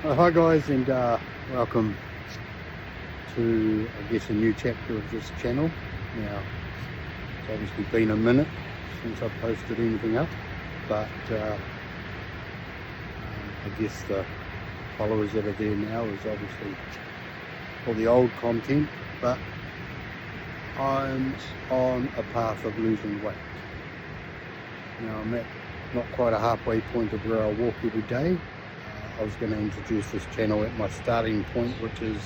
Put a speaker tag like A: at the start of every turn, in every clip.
A: Hi guys, and welcome to, I guess, a new chapter of this channel. Now, it's obviously been a minute since I've posted anything up, but I guess the followers that are there now is obviously all the old content, but I'm on a path of losing weight. Now I'm at not quite a halfway point of where I walk every day. I was going to introduce this channel at my starting point, which is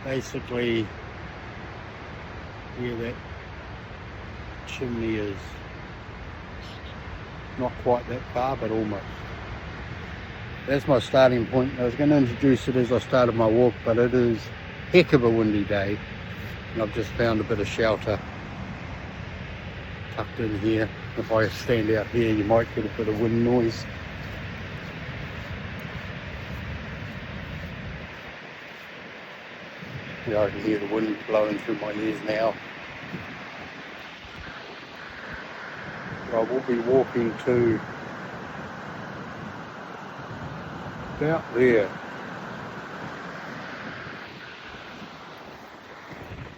A: basically where that chimney is. Not quite that far, but almost. That's my starting point. I was going to introduce it as I started my walk, but it is a heck of a windy day, and I've just found a bit of shelter tucked in here. If I stand out here, you might get a bit of wind noise. Yeah, I can hear the wind blowing through my ears now. I will be walking to about there.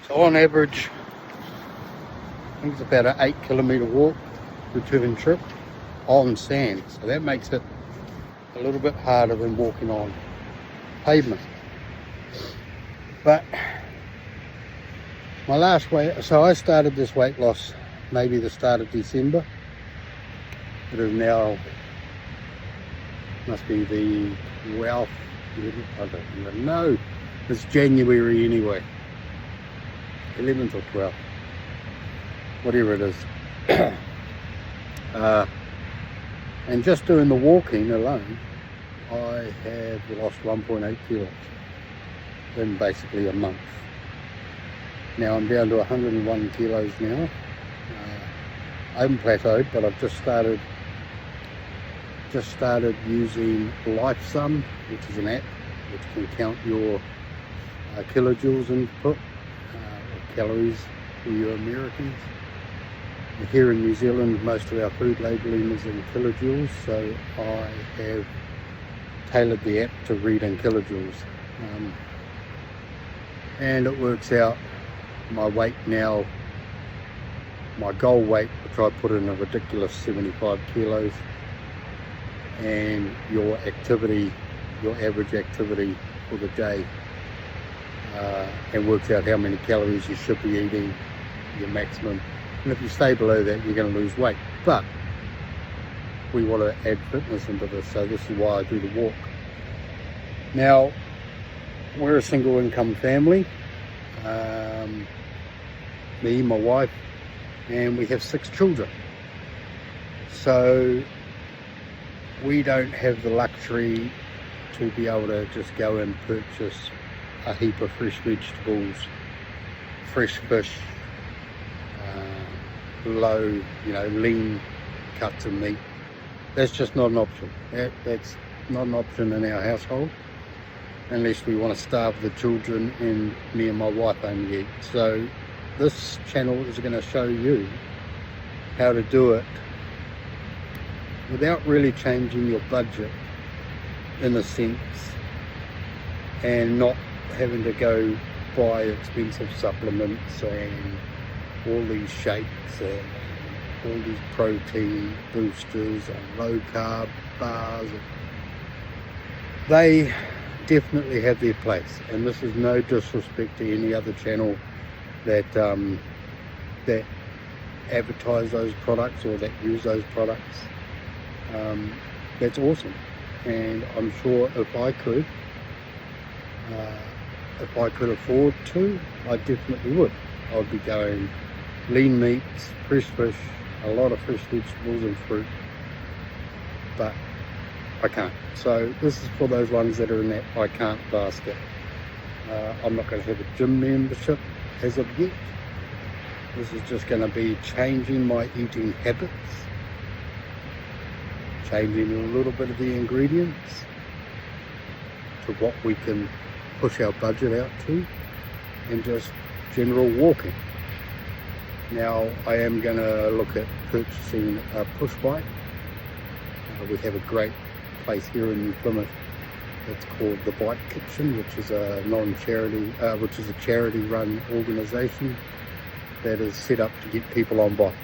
A: So on average, I think it's about an 8 kilometre walk, return trip on sand. So that makes it a little bit harder than walking on pavement. But my last weight, so I started this weight loss maybe the start of December. It is now, must be the 12th, I don't even know. It's January anyway. 11th or 12th. Whatever it is. And just doing the walking alone, I have lost 1.8 kilos in basically a month. Now I'm down to 101 kilos now. I haven't plateaued, but I've just started using LifeSum, which is an app which can count your kilojoules input, or calories for you Americans. Here in New Zealand, most of our food labelling is in kilojoules, so I have tailored the app to read in kilojoules. And it works out my weight now, my goal weight, which I put in a ridiculous 75 kilos, and your activity, your average activity for the day, and works out how many calories you should be eating, your maximum. And if you stay below that, you're going to lose weight. But we want to add fitness into this, so this is why I do the walk. Now, we're a single income family, me, my wife, and we have 6 children. So we don't have the luxury to be able to just go and purchase a heap of fresh vegetables, fresh fish, low, lean cuts of meat. That's just not an option. That's not an option in our household, unless we want to starve the children and me and my wife only eat. So this channel is going to show you how to do it without really changing your budget, in a sense, and not having to go buy expensive supplements and all these shakes and all these protein boosters and low carb bars. They definitely have their place, and this is no disrespect to any other channel that that advertise those products or that use those products. That's awesome, and I'm sure if I could afford to, I definitely would. I'd be going lean meats, fresh fish, a lot of fresh vegetables and fruit, but I can't. So this is for those ones that are in that I can't basket. I'm not going to have a gym membership as of yet. This is just going to be changing my eating habits, changing a little bit of the ingredients to what we can push our budget out to, and just general walking. Now I am going to look at purchasing a push bike. We have a great place here in New Plymouth. It's called the Bike Kitchen, which is a non-charity, which is a charity-run organisation that is set up to get people on bikes.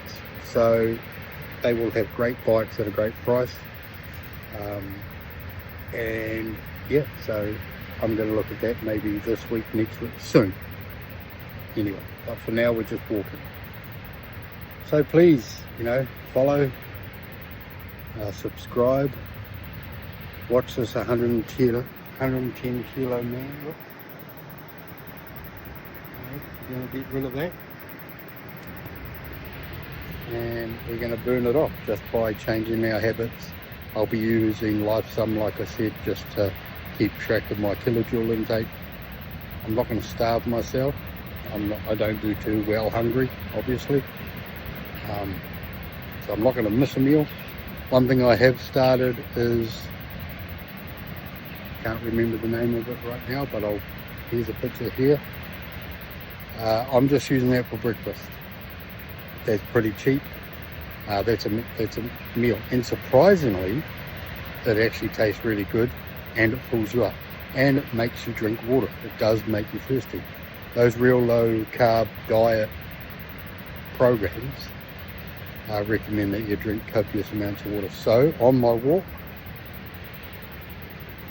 A: So they will have great bikes at a great price, and yeah, so I'm going to look at that maybe this week, next week, soon. Anyway, but for now we're just walking. So please, you know, follow, subscribe, watch this 110 kilo man. Look, we're going to get rid of that, and we're going to burn it off just by changing our habits. I'll be using LifeSum, like I said, just to keep track of my kilojoule intake. I'm not going to starve myself. I don't do too well hungry, obviously. So I'm not going to miss a meal. One thing I have started is, can't remember the name of it right now, but here's a picture here. I'm just using that for breakfast. That's pretty cheap. That's a meal, and surprisingly, it actually tastes really good, and it fills you up, and it makes you drink water. It does make you thirsty. Those real low carb diet programs, I recommend that you drink copious amounts of water. So on my walk,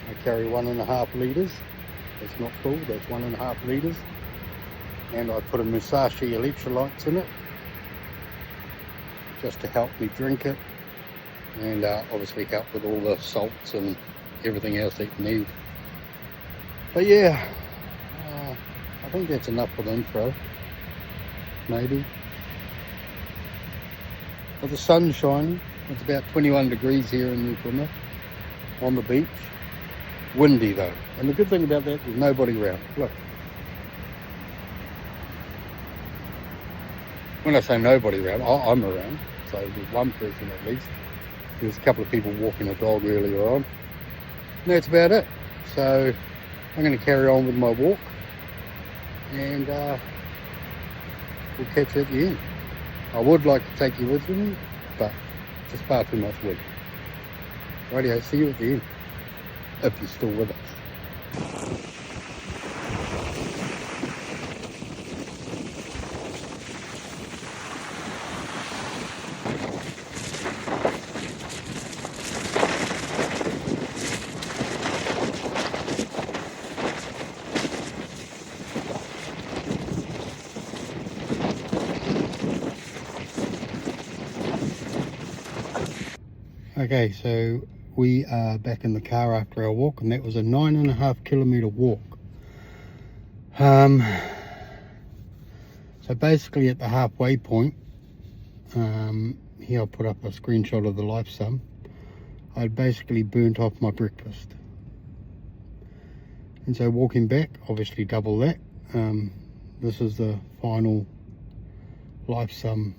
A: I carry 1.5 litres. That's not full, that's 1.5 litres. And I put a Musashi electrolytes in it, just to help me drink it, and obviously help with all the salts and everything else that you need. But yeah, I think that's enough for the intro, maybe. But the sun's shining. It's about 21 degrees here in New Plymouth on the beach. Windy though, and the good thing about that, there's nobody around. Look, when I say nobody around, I'm around. So there's one person at least. There's a couple of people walking a dog earlier on. And that's about it. So I'm going to carry on with my walk, and we'll catch you at the end. I would like to take you with me, but just far too much work. Rightio, see you at the end, if you're still with us. Okay, so we are back in the car after our walk, and that was a 9.5 kilometre walk. So basically at the halfway point, here I'll put up a screenshot of the LifeSum. I'd basically burnt off my breakfast. And so walking back, obviously double that. This is the final LifeSum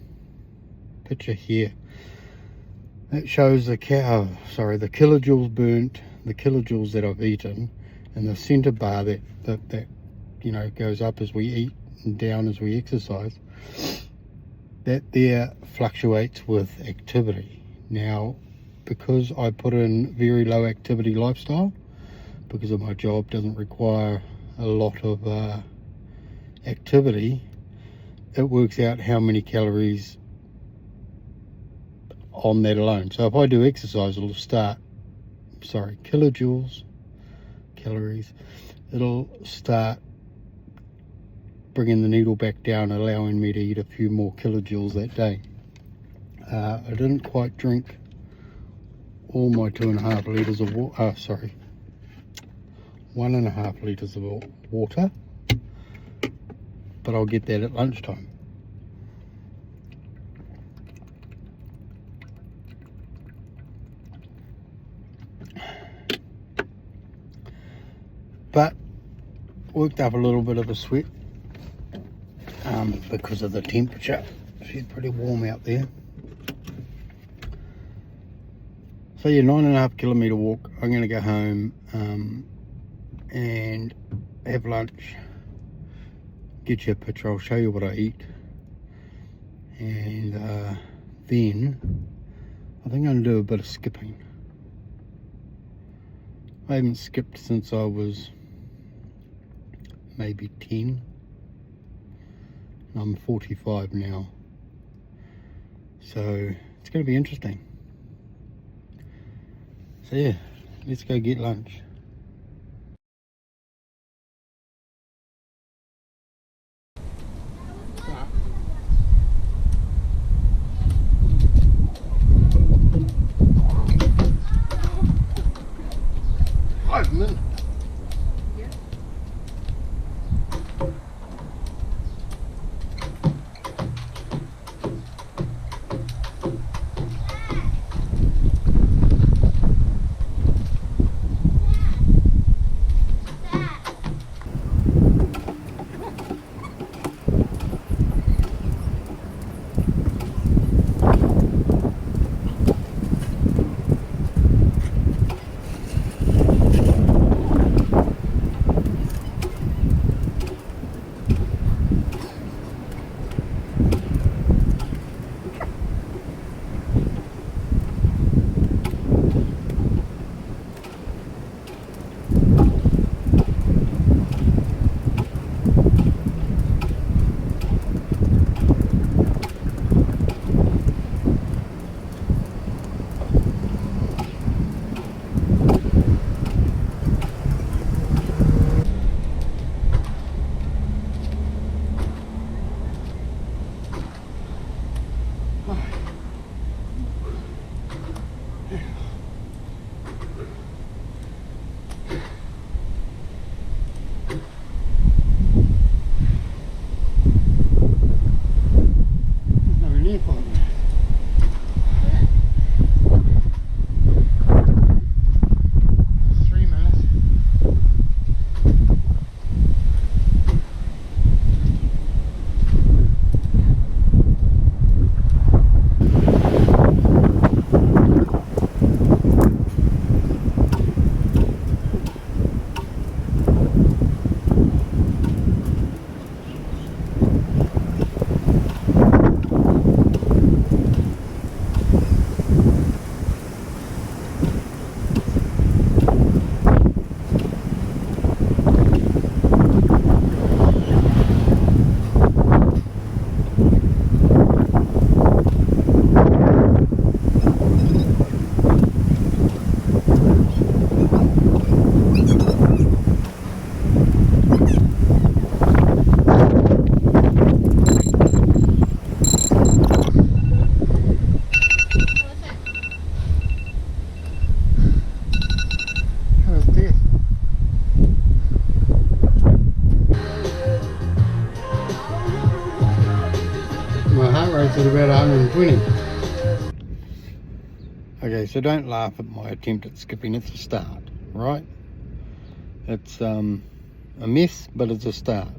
A: picture here. It shows the kilojoules burnt, the kilojoules that I've eaten, and the center bar that you know goes up as we eat and down as we exercise. That there fluctuates with activity. Now, because I put in very low activity lifestyle, because of my job doesn't require a lot of activity, it works out how many calories on that alone. So if I do exercise, it'll start, kilojoules, calories, it'll start bringing the needle back down, allowing me to eat a few more kilojoules that day. I didn't quite drink all my 2.5 litres of water, 1.5 litres of water, but I'll get that at lunchtime. But worked up a little bit of a sweat because of the temperature. She's pretty warm out there. So yeah, 9.5 kilometre walk. I'm going to go home and have lunch, get you a picture. I'll show you what I eat, and then I think I'm going to do a bit of skipping. I haven't skipped since I was maybe 10. I'm 45 now, so it's going to be interesting. So yeah, let's go get lunch. My heart rate's at about 120. Okay, so don't laugh at my attempt at skipping. It's a start, right? It's a mess, but it's a start.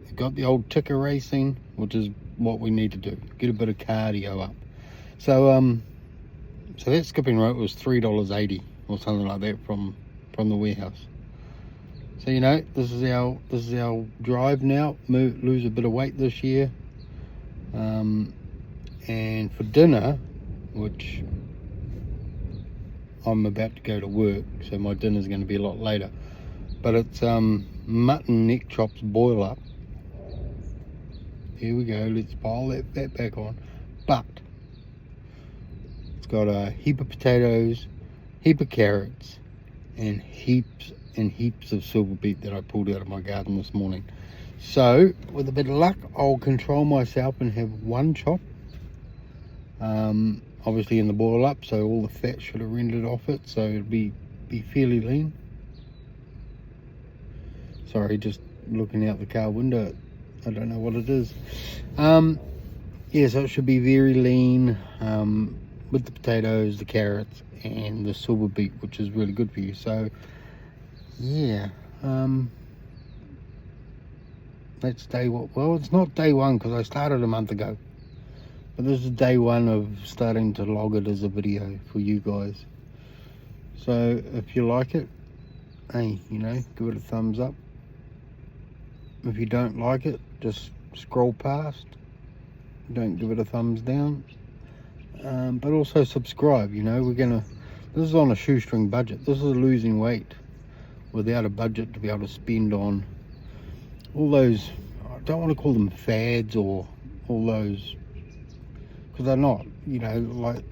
A: We've got the old ticker racing, which is what we need to do. Get a bit of cardio up. So so that skipping rope was $3.80 or something like that from the warehouse. So you know, this is our drive now. Lose a bit of weight this year. And for dinner, which I'm about to go to work, so my dinner's going to be a lot later, but it's mutton neck chops boil up. Here we go, let's pile that fat back on. But it's got a heap of potatoes, heap of carrots, and heaps of silver beet that I pulled out of my garden this morning. So with a bit of luck, I'll control myself and have one chop, obviously in the boil up, so all the fat should have rendered off it, so it'll be fairly lean. Sorry, just looking out the car window, I don't know what it is. Yeah, so it should be very lean, with the potatoes, the carrots, and the silver beet, which is really good for you. So yeah, that's day one. Well, it's not day one because I started a month ago, but this is day one of starting to log it as a video for you guys. So if you like it, hey, you know, give it a thumbs up. If you don't like it, just scroll past. Don't give it a thumbs down. But also subscribe. You know, we're gonna This is on a shoestring budget. This is losing weight without a budget to be able to spend on all those, I don't want to call them fads or all those, because they're not, you know, like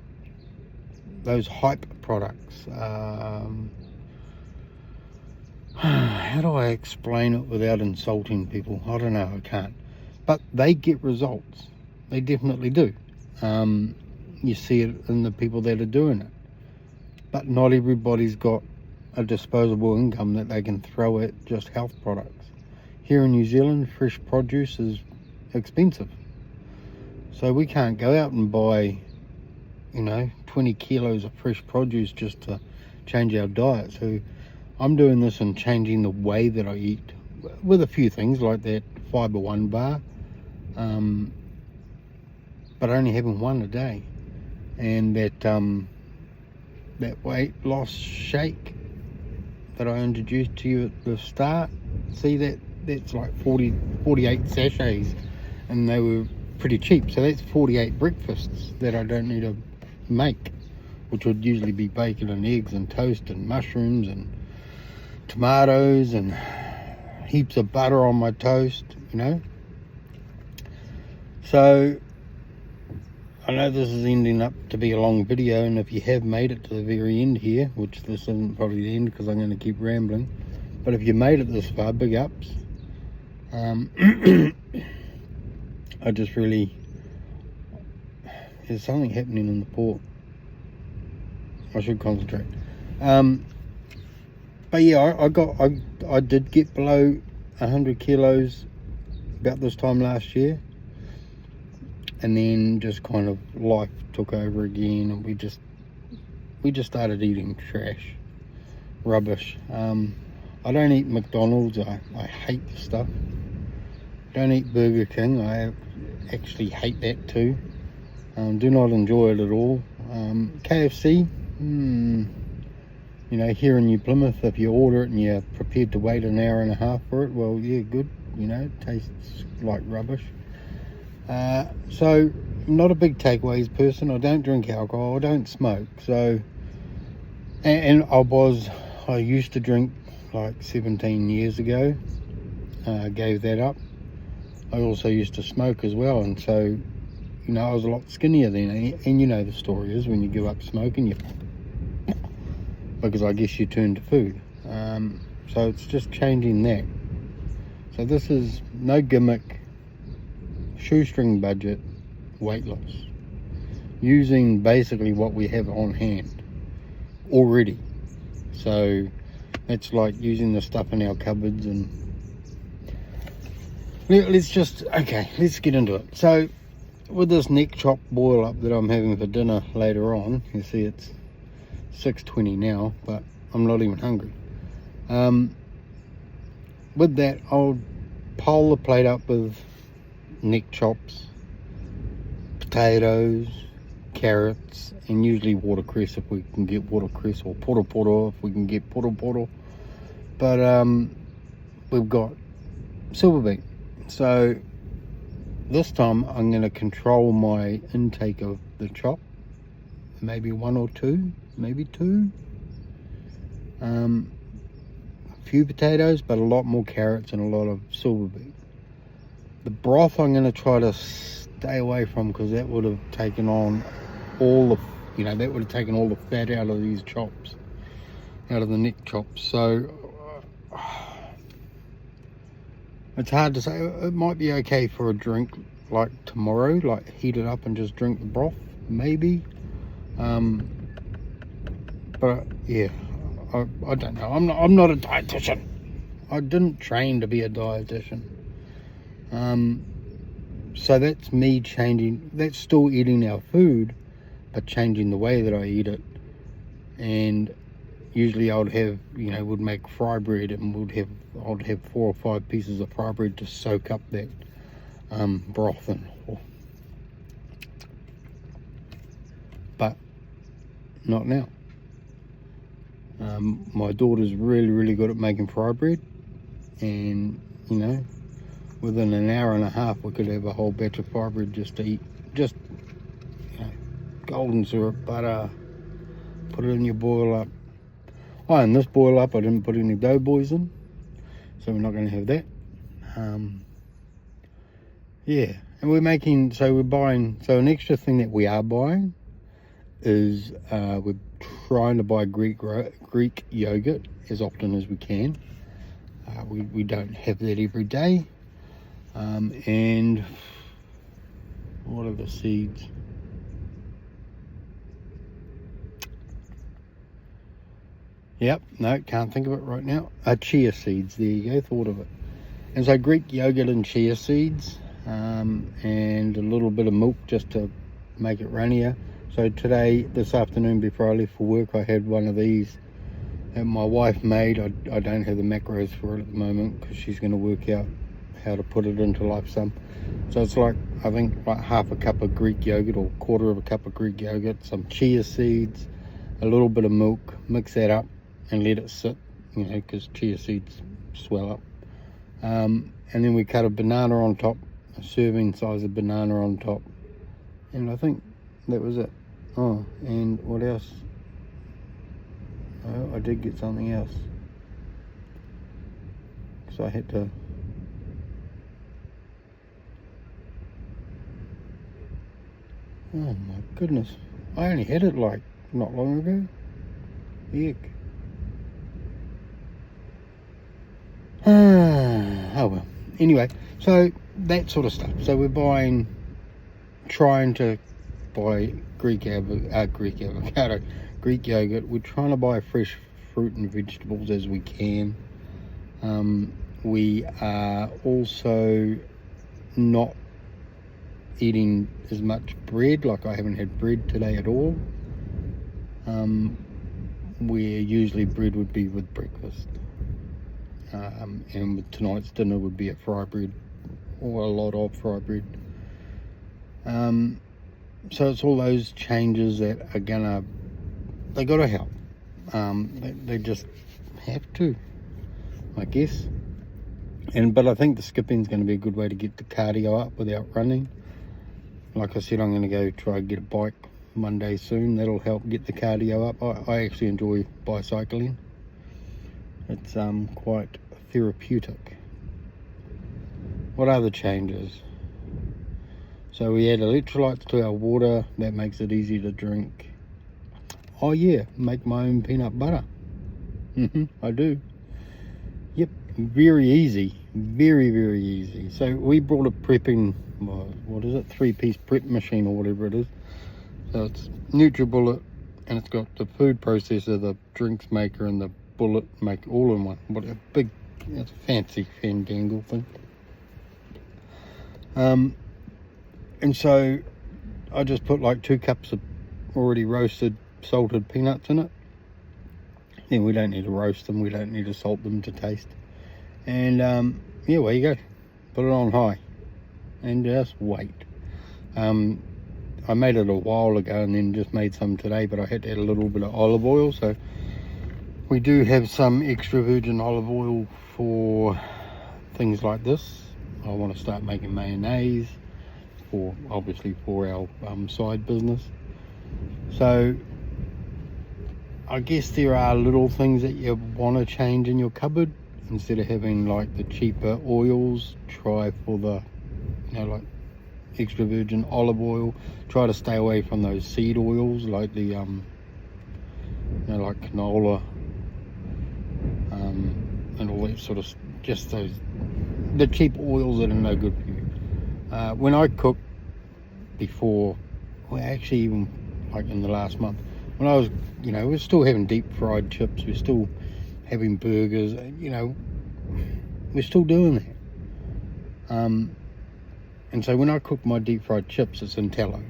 A: those hype products. How do I explain it without insulting people? I don't know, I can't. But they get results. They definitely do. You see it in the people that are doing it. But not everybody's got a disposable income that they can throw at just health products. Here in New Zealand, fresh produce is expensive. So we can't go out and buy, you know, 20 kilos of fresh produce just to change our diet. So I'm doing this and changing the way that I eat with a few things like that Fibre One bar, but only having one a day, and that weight loss shake that I introduced to you at the start. See, that's like 48 sachets, and they were pretty cheap. So that's 48 breakfasts that I don't need to make, which would usually be bacon and eggs and toast and mushrooms and tomatoes and heaps of butter on my toast, you know. So I know this is ending up to be a long video, and if you have made it to the very end here, which this isn't probably the end because I'm going to keep rambling, but if you made it this far, big ups. I just really, there's something happening in the port. I should concentrate. But yeah, I did get below 100 kilos about this time last year, and then just kind of life took over again, and we just started eating trash, rubbish. I don't eat McDonald's. I hate the stuff. Don't eat Burger King. I actually hate that too. Do not enjoy it at all. KFC, you know, here in New Plymouth, if you order it and you're prepared to wait an hour and a half for it, well, yeah, good, you know, it tastes like rubbish. So, I'm not a big takeaways person. I don't drink alcohol, I don't smoke, so, and I used to drink like 17 years ago, gave that up. I also used to smoke as well, and so, you know, I was a lot skinnier then, and you know the story is when you give up smoking, because I guess you turn to food. So it's just changing that. So this is no gimmick, shoestring budget, weight loss, using basically what we have on hand already. So it's like using the stuff in our cupboards, and let's get into it. So with this neck chop boil up that I'm having for dinner later on, you see it's 6:20 now, but I'm not even hungry. With that, I'll pile the plate up with neck chops, potatoes, carrots, and usually watercress if we can get watercress, or poro if we can get poro. But we've got silver beet. So this time I'm going to control my intake of the chop. Maybe one or two, maybe two. A few potatoes, but a lot more carrots and a lot of silver beet. The broth I'm going to try to stay away from, because that would have taken on all the, you know, that would have taken all the fat out of these chops, out of the neck chops. So it's hard to say. It might be okay for a drink like tomorrow, like heat it up and just drink the broth, maybe. But yeah, I don't know. I'm not a dietitian. I didn't train to be a dietitian. So that's me changing. That's still eating our food, but changing the way that I eat it. And usually I would have, you know, would make fry bread, and I'd have 4 or 5 pieces of fry bread to soak up that broth in. But not now. My daughter's really good at making fry bread, and you know, within an hour and a half we could have a whole batch of fry bread just to eat. Just, you know, golden syrup, butter, put it in your boil up. Oh, and this boil up, I didn't put any doughboys in, so we're not going to have that. Yeah, and we're buying, so an extra thing that we are buying is we're trying to buy Greek yogurt as often as we can. We don't have that every day. And what are the seeds? Yep, no, can't think of it right now. Chia seeds, there you go, thought of it. And so Greek yogurt and chia seeds, and a little bit of milk just to make it runnier. So this afternoon before I left for work, I had one of these that my wife made. I don't have the macros for it at the moment because she's going to work out how to put it into Lifesum. So it's like, I think like half a cup of Greek yogurt or quarter of a cup of Greek yogurt, some chia seeds, a little bit of milk, mix that up and let it sit, because chia seeds swell up. And then we cut a banana on top, a serving size of banana on top. And I think that was it. Oh, and what else? Oh, I did get something else. So I had to... Oh my goodness. I only had it like not long ago. Yuck. Oh well. Anyway, so that sort of stuff. So we're trying to buy Greek yogurt. We're trying to buy fresh fruit and vegetables as we can. We are also not eating as much bread. Like I haven't had bread today at all. Where usually bread would be with breakfast. And tonight's dinner would be a fry bread, or a lot of fry bread. So it's all those changes that are they gotta help. They just have to, I guess. But I think the skipping's going to be a good way to get the cardio up without running. Like I said, I'm going to go try and get a bike one day soon. That'll help get the cardio up. I actually enjoy bicycling. It's quite therapeutic. What are the changes? So we add electrolytes to our water. That makes it easy to drink. Oh yeah, make my own peanut butter. I do. Yep, very easy. Very, very easy. So we brought a prepping, what is it, 3-piece prep machine or whatever it is. So it's NutriBullet, and it's got the food processor, the drinks maker, and the bullet maker all in one. What a big, it's a fancy fandangle thing. And so I just put like 2 cups of already roasted salted peanuts in it. Then we don't need to roast them, we don't need to salt them to taste. And yeah, there you go. Put it on high and just wait. I made it a while ago and then just made some today, but I had to add a little bit of olive oil. So we do have some extra virgin olive oil for things like this. I want to start making mayonnaise obviously for our side business. So I guess there are little things that you want to change in your cupboard. Instead of having like the cheaper oils, try for the like extra virgin olive oil. Try to stay away from those seed oils like the like canola and all that sort of, just the cheap oils that are no good for you. When I cook before, well actually even like in the last month, when I was, we're still having deep fried chips, we're still having burgers, we're still doing that. And so when I cook my deep fried chips, it's in tallow.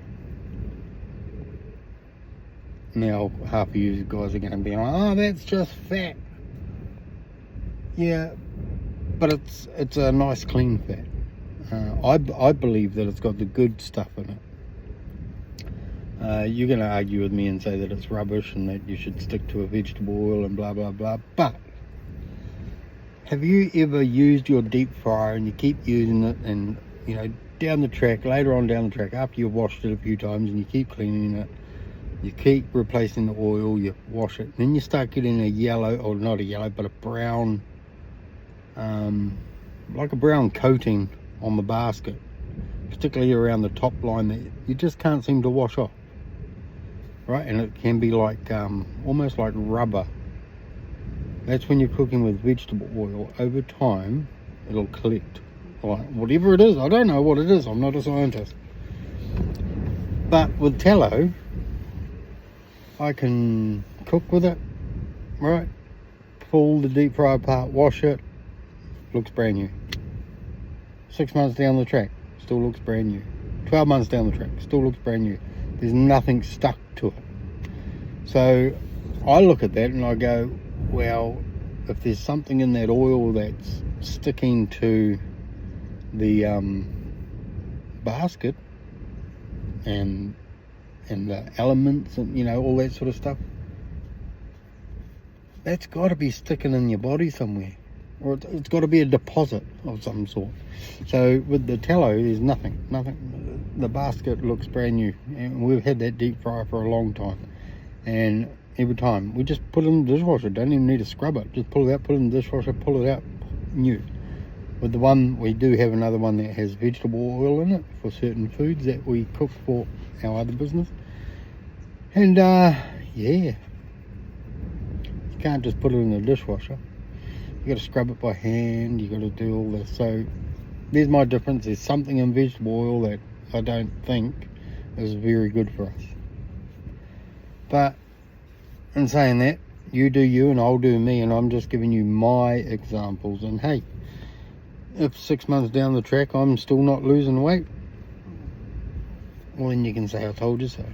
A: Now half of you guys are going to be like, oh, that's just fat. Yeah, but it's a nice clean fat. I believe that it's got the good stuff in it. You're going to argue with me and say that it's rubbish and that you should stick to a vegetable oil and blah blah blah, but have you ever used your deep fryer and you keep using it, and later on down the track after you've washed it a few times and you keep cleaning it, You keep replacing the oil, you wash it, then you start getting a yellow, or not a yellow, but a brown, like a brown coating on the basket, particularly around the top line that you just can't seem to wash off, right? And it can be like almost like rubber. That's when you're cooking with vegetable oil. Over time, it'll collect, like whatever it is. I don't know what it is, I'm not a scientist. But with tallow, I can cook with it, right? Pull the deep fry apart, wash it, looks brand new. 6 months down the track, still looks brand new. 12 months down the track, still looks brand new. There's nothing stuck to it. So I look at that and I go, well, if there's something in that oil that's sticking to the basket and the elements and, you know, all that sort of stuff, that's got to be sticking in your body somewhere, or it's got to be a deposit of some sort. So with the tallow, there's nothing. The basket looks brand new, and we've had that deep fry for a long time, and every time we just put it in the dishwasher, don't even need to scrub it, just pull it out, put it in the dishwasher, pull it out, new. With the one, we do have another one that has vegetable oil in it for certain foods that we cook for our other business. And yeah, you can't just put it in the dishwasher. You got to scrub it by hand, you got to do all this. So there's my difference. There's something in vegetable oil that I don't think is very good for us. But in saying that, you do you and I'll do me, and I'm just giving you my examples. And hey, if 6 months down the track I'm still not losing weight, well, then you can say I told you so.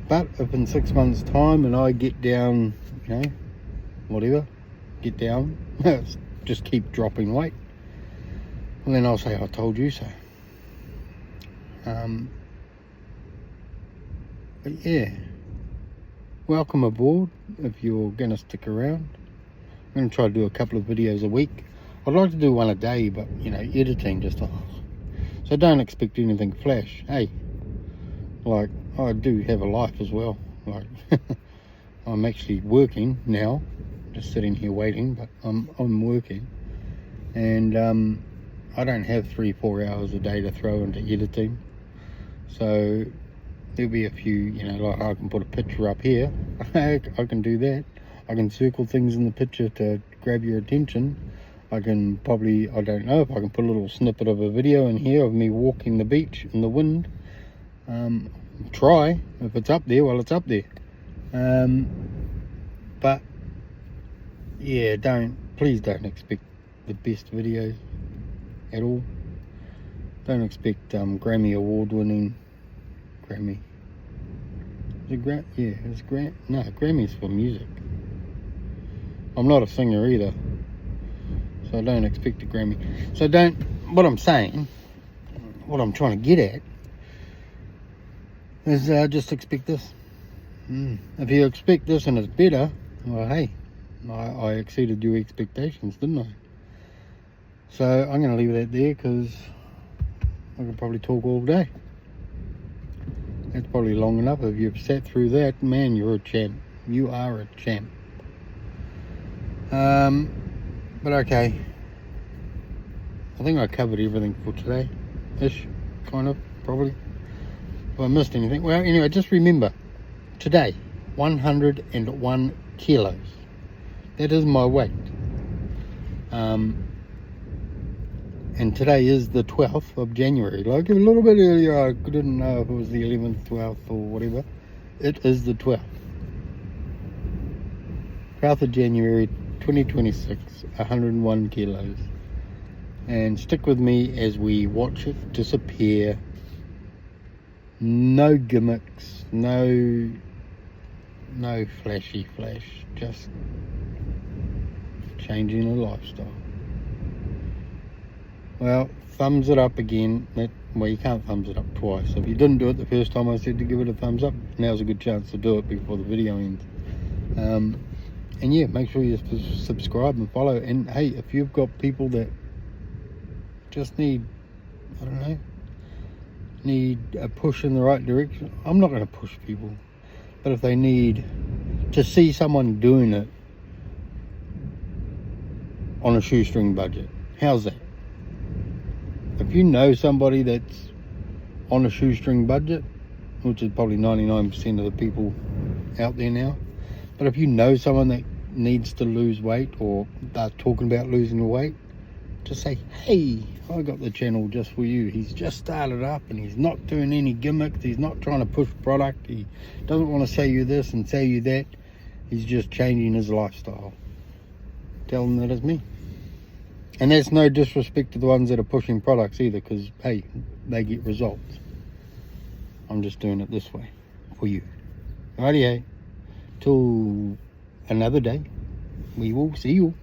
A: But if in 6 months time and I get down, you know, whatever, get down, just keep dropping weight, well, then I'll say I told you so. But yeah, welcome aboard if you're gonna stick around. I'm gonna try to do a couple of videos a week. I'd like to do one a day, but you know, editing just so don't expect anything flash. Hey, like, I do have a life as well. Like I'm actually working now, just sitting here waiting, but I'm working, and I don't have 3-4 hours a day to throw into editing. So there'll be a few, you know, like I can put a picture up here. I can do that. I can circle things in the picture to grab your attention. I can probably, I don't know if I can put a little snippet of a video in here of me walking the beach in the wind. Try. If it's up there, well, it's up there. But yeah, please don't expect the best videos at all. Don't expect Grammy award winning. Grammy. Is it yeah, it's no, Grammy's for music. I'm not a singer either, so I don't expect a Grammy. So what I'm saying, what I'm trying to get at is just expect this. If you expect this and it's better, well, hey, I exceeded your expectations, didn't I? So I'm going to leave that there, because I could probably talk all day. That's probably long enough. If you've sat through that, man, you're a champ. You are a champ. But okay, I think I covered everything for today, ish, kind of, probably. If I missed anything, well, anyway, just remember, today, 101 kilos. That is my weight. And today is the 12th of January. Like a little bit earlier, I didn't know if it was the 11th, 12th, or whatever. It is the 12th. 12th of January, 2026, 101 kilos. And stick with me as we watch it disappear. No gimmicks, no flashy flash, just changing a lifestyle. Well, thumbs it up again. Well, you can't thumbs it up twice. If you didn't do it the first time I said to give it a thumbs up, now's a good chance to do it before the video ends. And yeah, make sure you subscribe and follow. And hey, if you've got people that just need, I don't know, need a push in the right direction, I'm not going to push people. But if they need to see someone doing it on a shoestring budget, how's that? If you know somebody that's on a shoestring budget, which is probably 99% of the people out there now, but if you know someone that needs to lose weight or they're talking about losing the weight, just say, hey, I got the channel just for you. He's just started up and he's not doing any gimmicks. He's not trying to push product. He doesn't want to sell you this and sell you that. He's just changing his lifestyle. Tell them that it's me. And that's no disrespect to the ones that are pushing products either, because, hey, they get results. I'm just doing it this way for you. Rightio. Till another day, we will see you.